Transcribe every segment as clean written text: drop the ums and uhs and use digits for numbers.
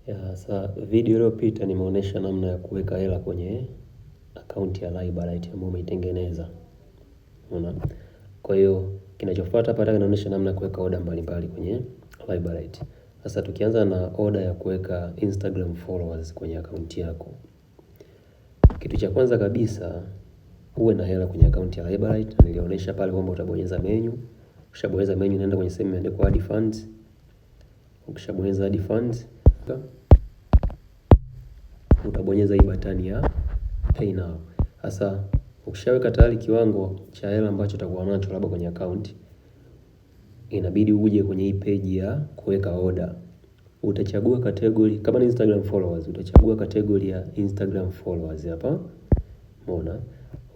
Ya, sa video iliyopita nimeonyesha namna ya kuweka hela kwenye akaunti ya Librite ambayo umeitengeneza. Unaona? Kwa hiyo kinachofuata hapa naonyesha namna ya kuweka order mbalimbali kwenye Librite. Sasa tukianza na order ya kuweka Instagram followers kwenye akaunti yako. Kitu cha kwanza kabisa uwe na hela kwenye akaunti ya Librite. Nilionyesha pale kwamba utabonyeza menu. Ukishabonyeza menu unaenda kwenye sehemu imeandikwa add funds. Ukishabonyeza add funds utabonyeza hii batani ya pay now. Sasa ukishaweka tayari kiwango cha hela ambacho utakuwa nacho labda kwenye account, inabidi uje kwenye hii page ya kuweka order. Utachagua category kama ni Instagram followers, utachagua category ya Instagram followers hapa. Umeona?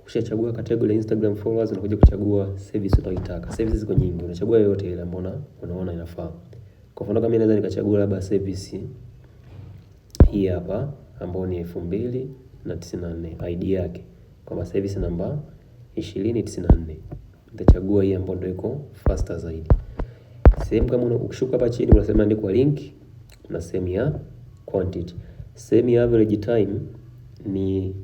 Ukishachagua category ya Instagram followers unakuja kuchagua service unayotaka. Services ziko nyingi, unachagua yoyote ile ambayo unaona inafaa. Kwa mfano kama naweza nikachagua labda service hii hapa ambayo ni 2094 ID yake kwa service namba 2094. Nitachagua hii ambayo ndio iko faster zaidi. Sehemu kama ukishuka hapa chini unasema andikwa link na sehemu ya quantity. Sehemu ya average time ni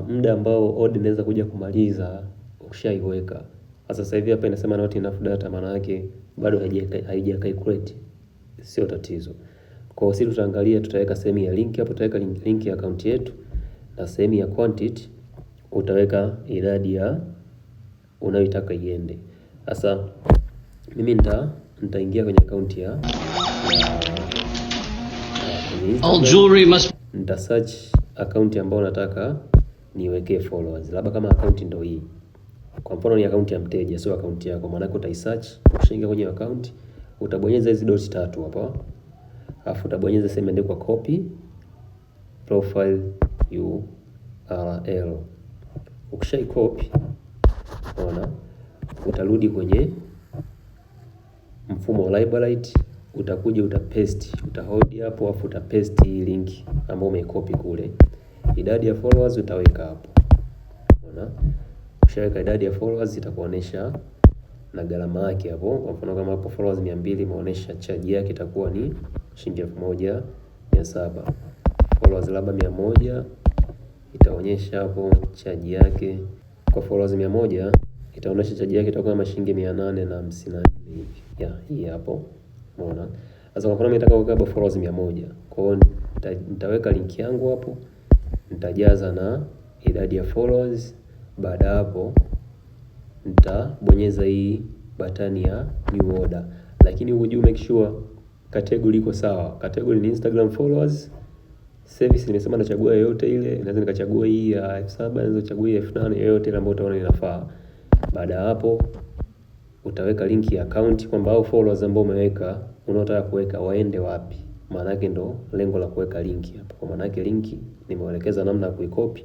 muda ambao order inaweza kuja kumaliza ukishaiweka. Sasa hivi hapa inasema not enough data, maana yake bado haija calculate. Sio tatizo. Kwa sisi tutaangalia, tutaweka sehemu ya link hapo, tutaweka link ya account yetu, na sehemu ya quantity utaweka idadi ya unayotaka iende. Sasa mimi nitaingia kwenye account ya all jewelry must nita search account ambayo nataka niwekee followers. Labda kama account ndio hii. Kwa mfano ni account ya mteja, sio account yako. Maana yako utaisearch, ukishaingia kwenye account, utabonyeza hizi dots tatu hapa. Alafu utabonyeza sehemu imeandikwa copy profile URL. Ukishai copy, unaona, utarudi kwenye mfumo wa Librite, utakuja utapaste, utahold hapo, afu utapaste hii link ambayo umeicopy kule. Idadi ya followers utaweka hapo. Unaona? Ukishaweka idadi ya followers itakuonesha na gharama yake hapo. Kwa mfano kama hapo followers 200 imeonyesha charge yake itakuwa ni shilingi 1700. Followers labda 100 itaonyesha hapo charge yake. Kwa followers 100 itaonyesha charge yake itakuwa kama shilingi 854 hivi. Hii hapo. Umeona? Sasa kwa mfano mimi nataka kuweka followers 100. Kwa hiyo nitaweka link yangu hapo. Nitajaza na idadi ya followers. Baada hapo nitabonyeza hii batani ya new order, lakini huko juu make sure category iko sawa. Category ni Instagram followers. Service nimesema nachagua yoyote ile, naweza nikachagua hii ya 7000, naweza kuchagua hii ya 8000, yoyote ile ambayo utaona inafaa. Baada hapo utaweka link ya account kwamba hao followers ambao umeweka unaotaka kuweka waende wapi. Maana yake ndo lengo la kuweka link hapa. Kwa maana yake link nimeelekeza namna ya kuicopy,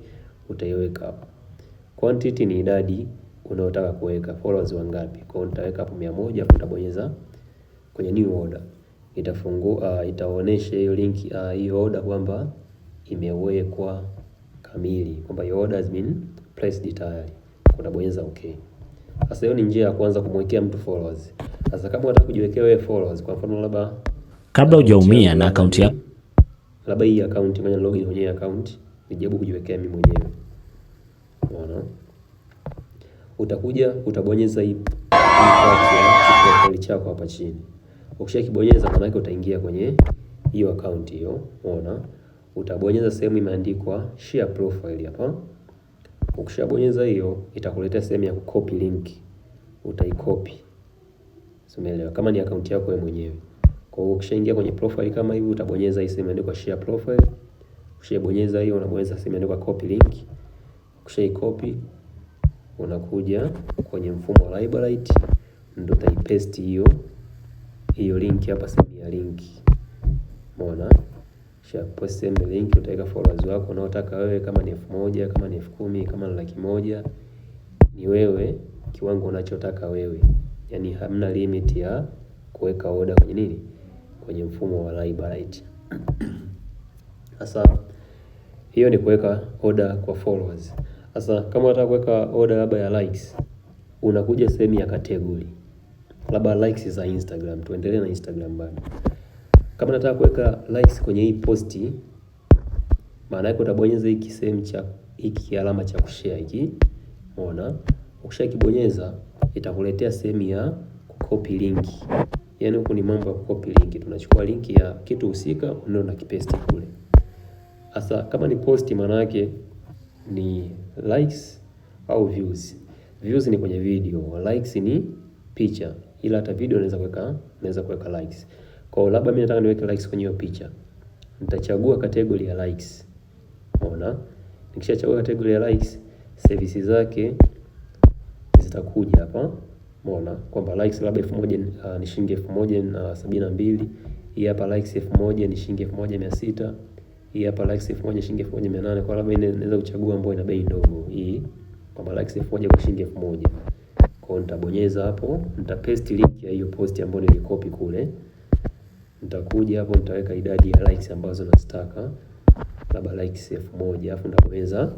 utaiweka hapa. Quantity ni idadi unayotaka kuweka, followers wangapi. Kwa hiyo nitaweka hapo 100, hapo utabonyeza kwenye new order. Itafungua itaonesha hiyo link hiyo order kwamba imewekwa kamili, kwamba your order has been placed tayari. Utabonyeza okay. Sasa hiyo ni njia ya kwanza kumwekea mtu followers. Sasa kama unataka kujiwekea wewe followers, kwa mfano labda kabla hujaumia na account yako, labda hii account ngoja login kwenye account nijaribu kujiwekea mimi mwenyewe. Unaona? Utakuja utabonyeza hii part ya profile chako hapa chini. Ukishakibonyeza maana yake utaingia kwenye hiyo account hiyo. Unaona? Utabonyeza sehemu imeandikwa share profile hapa. Ukishabonyeza hiyo itakuletea sehemu ya kucopy link. Utaicopy. Umeelewa? Kama ni account yako wewe mwenyewe. Kwa hiyo ukishaingia kwenye profile kama hivi utabonyeza hii sehemu imeandikwa share profile. Ukishabonyeza hiyo unabonyeza sehemu imeandikwa copy link. Ukishaicopy unakuja kwenye mfumo wa Librite, ndio utaipaste hiyo link hapa sehemu ya link. Umeona? Kisha post sehemu link, utaweka followers wako unaotaka wewe, kama ni 1000, kama ni 10000, kama ni 100,000. Ni wewe kiwango unachotaka wewe. Yaani hamna limit ya kuweka order kwenye nini? Kwenye mfumo wa Librite. Sasa hiyo ni kuweka order kwa followers. Sasa kama unataka kuweka order labda ya likes, unakuja sehemu ya category. Labda likes za Instagram, tuendelee na Instagram bado. kama nataka kuweka likes kwenye hii posti, maana yake utabonyeza hiki sehemu cha hiki alama cha kushare hiki. Umeona? Ukishakibonyeza itakuletea sehemu ya kucopy link. Yaani huku ni mambo ya kucopy link. Tunachukua link ya kitu husika ndio tunakipaste kule. Sasa kama ni posti, maana yake ni likes au views. Views ni kwenye video, likes ni picha. Ila hata video naweza kuweka likes. Kwa hiyo labda mimi nataka niweke likes kwenye hiyo picha. Nitachagua category ya likes. Umeona? Nikishachagua category ya likes, services zake zitakuja hapa. Umeona? Kwamba likes labda 1000 ni shilingi 1072. Hii hapa likes 1000 ni shilingi 1600. Hii hapa likes 1000 shilingi 1800. Kwa labda inaweza kuchagua ambayo ina bei ndogo. Hii kwamba likes 1000 kwa shilingi 1000. Kwa hiyo nitabonyeza hapo, nitapaste link ya hiyo post ambayo nilicopy kule. Nitakuja hapo nitaweka idadi ya likes ambazo nazitaka. Labda likes 1000, alafu nitabonyeza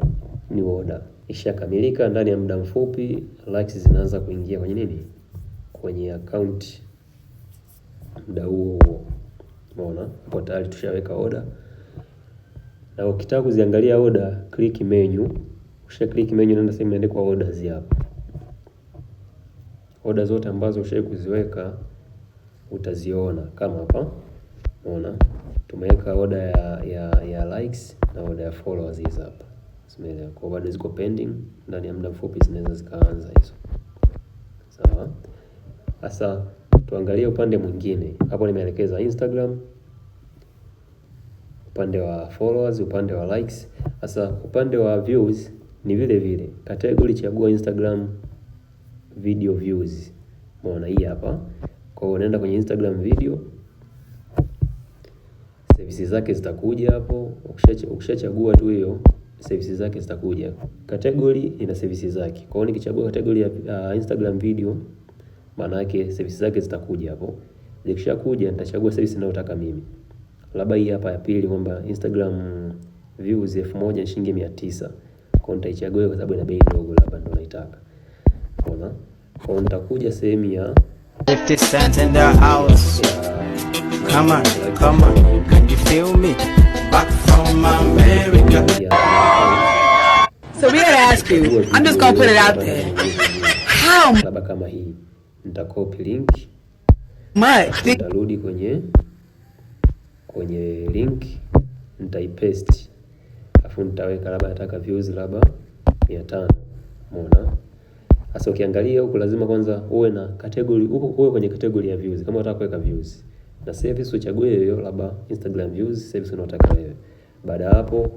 new order. Ishakamilika, ndani ya muda mfupi likes zinaanza kuingia kwenye nini? Kwenye account muda huo. Umeona? Hapo tayari tushaweka order. Na ukitaka kuziangalia order, click menu. Ukisha click menu nenda sehemu imeandikwa orders hapa. Order zote ambazo ushawahi kuziweka utaziona kama hapa. Unaona? Tumeweka order ya likes na order ya followers hizo hapa. Umeelewa? Kwa bado ziko pending, ndani ya muda mfupi zinaweza zikaanza hizo. Sawa? Sasa tuangalie upande mwingine. Hapo nimeelekeza Instagram, upande wa followers, upande wa likes. Sasa upande wa views ni vile vile. Category chagua Instagram video views. Umeona hii hapa. Kwa hiyo unaenda kwenye Instagram video, services zake zitakuja hapo. Ukishachagua tu hiyo, services zake zitakuja. Category ina services zake. Kwa hiyo nikichagua category ya Instagram video, maana yake services zake zitakuja hapo. Zikishakuja nitachagua service ninayotaka mimi. Labda hii hapa ya pili kwamba Instagram views 1000 shilingi 900. Kwa hiyo nitaichagua kwa sababu ina bei ndogo, labda ndio naitaka. Unaona? Kwa hiyo nitakuja sehemu ya 50 cents in the house. Come on, can you feel me? Back from America. So we gotta ask you, I'm just gonna put it out there. How labda kama hii nitacopy link, much? nitarudi kwenye link, nitaipaste, afu nitaweka labda nataka views labda 500. Umeona? Sasa ukiangalia huko lazima kwanza uwe na category, uwe kwenye category ya views. Kama unataka kuweka views na service uchague hiyo labda Instagram views service unayotaka wewe. Baada hapo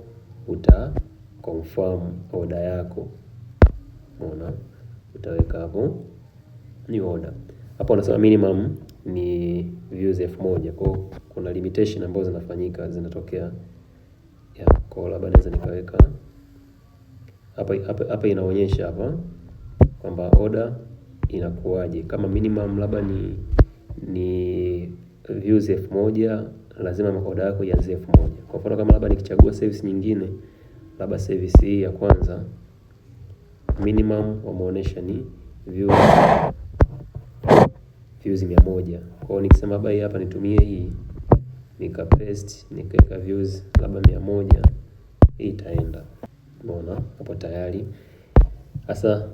uta confirm order yako. Umeona? Utaweka hapo ni order. Hapo unasema minimum ni views 1000. Kwa kuna limitation ambazo zinafanyika zinatokea. Kwa labda naweza nikaweka hapa inaonyesha hapa kwamba order inakuwaje. Kama minimum labda ni views 1000, lazima order yako ianze 1000. Kwa mfano kama labda nikichagua service nyingine, labda service hii ya kwanza minimum wameonyesha ni views 100. Kwa hiyo nikisema labda hapa nitumie hii, nikapaste, nikaweka views labda 100, hii itaenda. Umeona? Hapo tayari. Sasa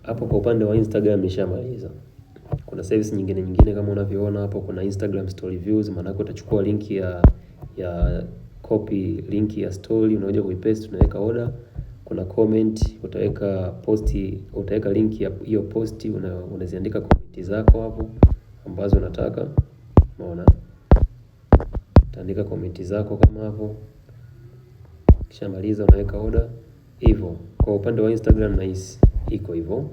hapo kwa upande wa Instagram nishamaliza. Kuna service nyingine kama unavyoona hapo, kuna Instagram story views. Maana yake utachukua link ya copy link ya story, unakuja kuipaste, unaweka order. Kuna comment, utaweka link ya hiyo post, unaziandika comment zako hapo ambazo unataka. Umeona? Utaandika comment zako kama hapo. Kisha maliza unaweka order hivyo. Kwa upande wa Instagram nice iko hivyo.